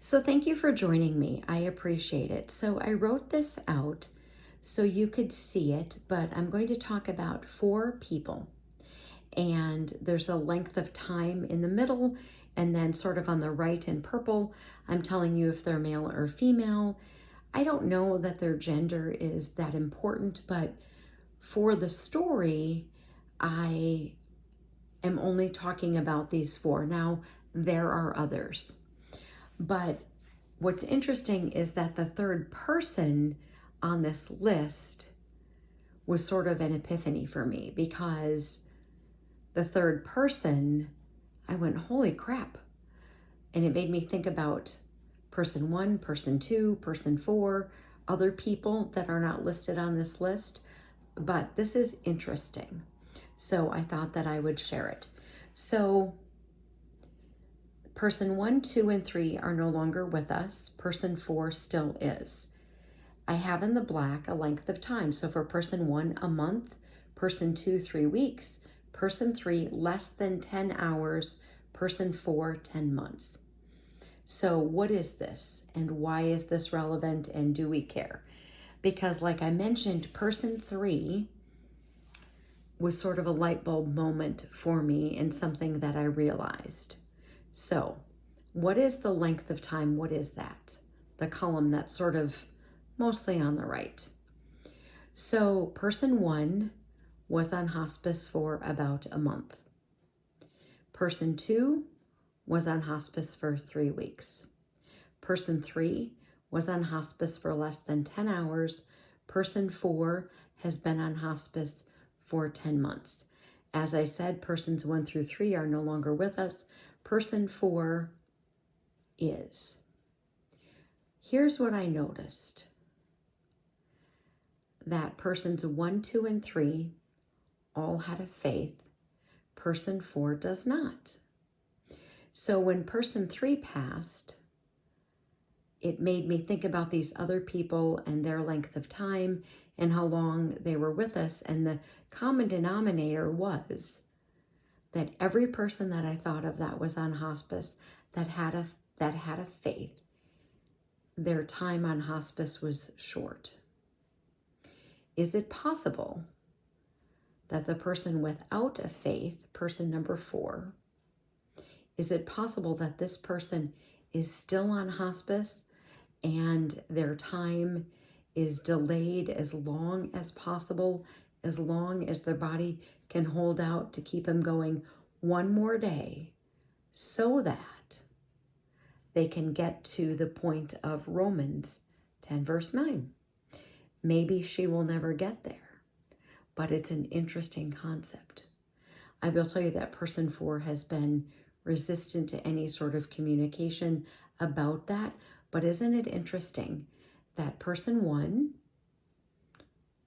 So thank you for joining me. I appreciate it. So I wrote this out so you could see it, but I'm going to talk about four people. And there's a length of time in the middle, and then sort of on the right in purple, I'm telling you if they're male or female. I don't know that their gender is that important, but for the story, I am only talking about these four. Now, there are others. But what's interesting is that the third person on this list was sort of an epiphany for me because the third person, I went, holy crap. And it made me think about person one, person two, person four, other people that are not listed on this list. But this is interesting. So I thought that I would share it. So person one, two, and three are no longer with us. Person four still is. I have in the black a length of time. So for person one, a month, person two, 3 weeks, person three, less than 10 hours, person four, 10 months. So what is this and why is this relevant and do we care? Because like I mentioned, person three was sort of a light bulb moment for me and something that I realized. So what is the length of time? What is that? The column that's sort of mostly on the right. So person one was on hospice for about a month. Person two was on hospice for 3 weeks. Person three was on hospice for less than 10 hours. Person four has been on hospice for 10 months. As I said, persons one through three are no longer with us. Person four is. Here's what I noticed. That persons one, two, and three all had a faith. Person four does not. So when person three passed, it made me think about these other people and their length of time and how long they were with us. And the common denominator was that every person that I thought of that was on hospice that had a faith, their time on hospice was short. Is it possible that the person without a faith, person number four, is it possible that this person is still on hospice and their time is delayed as long as possible, as long as their body can hold out to keep them going one more day so that they can get to the point of Romans 10 verse 9. Maybe she will never get there, but it's an interesting concept. I will tell you that person four has been resistant to any sort of communication about that. But isn't it interesting that person one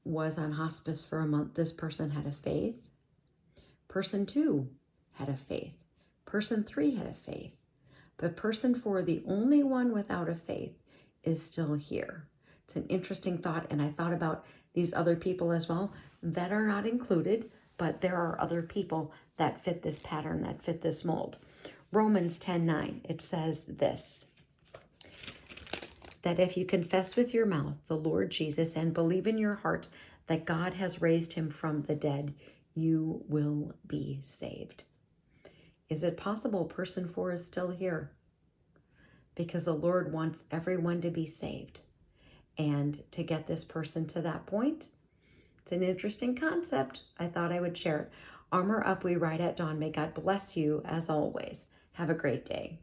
was on hospice for a month? This person had a faith. Person two had a faith. Person three had a faith. But person four, the only one without a faith, is still here. It's an interesting thought. And I thought about these other people as well that are not included, but there are other people that fit this pattern, that fit this mold. Romans 10:9, it says this, that if you confess with your mouth the Lord Jesus and believe in your heart that God has raised him from the dead, you will be saved. Is it possible person four is still here? Because the Lord wants everyone to be saved. And to get this person to that point, it's an interesting concept. I thought I would share it. Armor up, we ride at dawn. May God bless you as always. Have a great day.